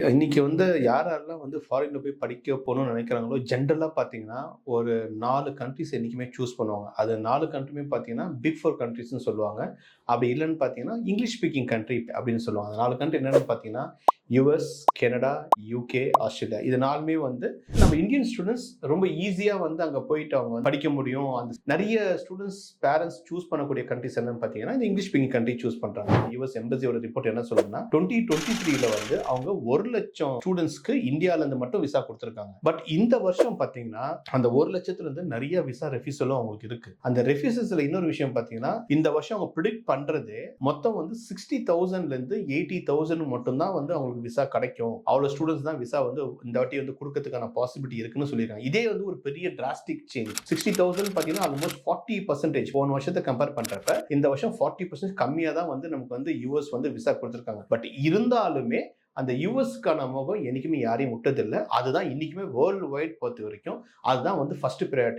இன்னைக்கு யாரெல்லாம் ஃபாரின்ல போய் படிக்க போகணும்னு நினைக்கிறாங்களோ, ஜென்ரலா பார்த்தீங்கன்னா, ஒரு 4 கண்ட்ரீஸ் என்னைக்குமே சூஸ் பண்ணுவாங்க. அது 4 கண்ட்ரியுமே பார்த்தீங்கன்னா, பிக் 4 கண்ட்ரீஸ்ன்னு சொல்லுவாங்க. அப்படி இல்லன்னு பார்த்தீங்கன்னா, இங்கிலீஷ் ஸ்பீக்கிங் கண்ட்ரி அப்படின்னு சொல்லுவாங்க. அந்த 4 கண்ட்ரி என்னன்னு பார்த்தீங்கன்னா, யுஎஸ், கனடா, யுகே, ஆஸ்திரேலியா. இது 4மே நம்ம இந்தியன் ஸ்டூடண்ட்ஸ் ரொம்ப ஈஸியா அங்க போயிட்டு அவங்க படிக்க முடியும். அந்த நெறைய ஸ்டூடண்ட்ஸ் பேரண்ட்ஸ் சூஸ் பண்ணக்கூடிய கண்ட்ரீஸ் என்னன்னு பார்த்தீங்கன்னா, இந்த இங்கிலீஷ் ஸ்பீக்கிங் கண்ட்ரி சூஸ் பண்றாங்க. யுஎஸ் எம்பசியோட ரிப்போர்ட் என்ன சொல்லுதுன்னா, 2023ல அவங்க 1,00,000 ஸ்டூடண்ட்ஸ்க்கு இந்தியால இருந்து மட்டும் விசா கொடுத்திருக்காங்க. பட் இந்த வருஷம் பாத்தீங்கன்னா அந்த 1,00,000ல இருந்து நிறைய விசா ரெஃப்யூசலும் அவங்களுக்கு இருக்கு. அந்த ரெஃப்யூசல்ஸ்ல இன்னொரு விஷயம் பாத்தீங்கன்னா, இந்த வருஷம் அவங்க ப்ரிடிக்ட் பண்றதே மொத்தம் 60,000ல இருந்து 80,000 மட்டும் தான் அவங்களுக்கு விசா கிடைக்கும். அவ்வளவு ஸ்டூடண்ட்ஸ் தான் விசா இந்த வாட்டி கொடுக்கிறதுக்கான பாசிபிலிட்டி இருக்குன்னு சொல்லிருக்காங்க. இதே ஒரு பெரிய டிராஸ்டிக் சேஞ்ச். 60,000 பாத்தீங்கன்னா ஆல்மோஸ்ட் 40% போன வருஷத்தை கம்பேர் பண்றப்ப இந்த வருஷம் 40% கம்மியா தான் நமக்கு யுஎஸ் விசா கொடுத்திருக்காங்க. பட் இருந்தாலுமே அந்த யுஎஸ்க்கான முகம் என்னைக்குமே யாரையும் விட்டதில்லை. அதுதான் இன்னைக்குமே வேர்ல்டு வைட் பொறுத்த வரைக்கும் அதுதான் ஃபர்ஸ்ட் ப்ரையாரிட்டி.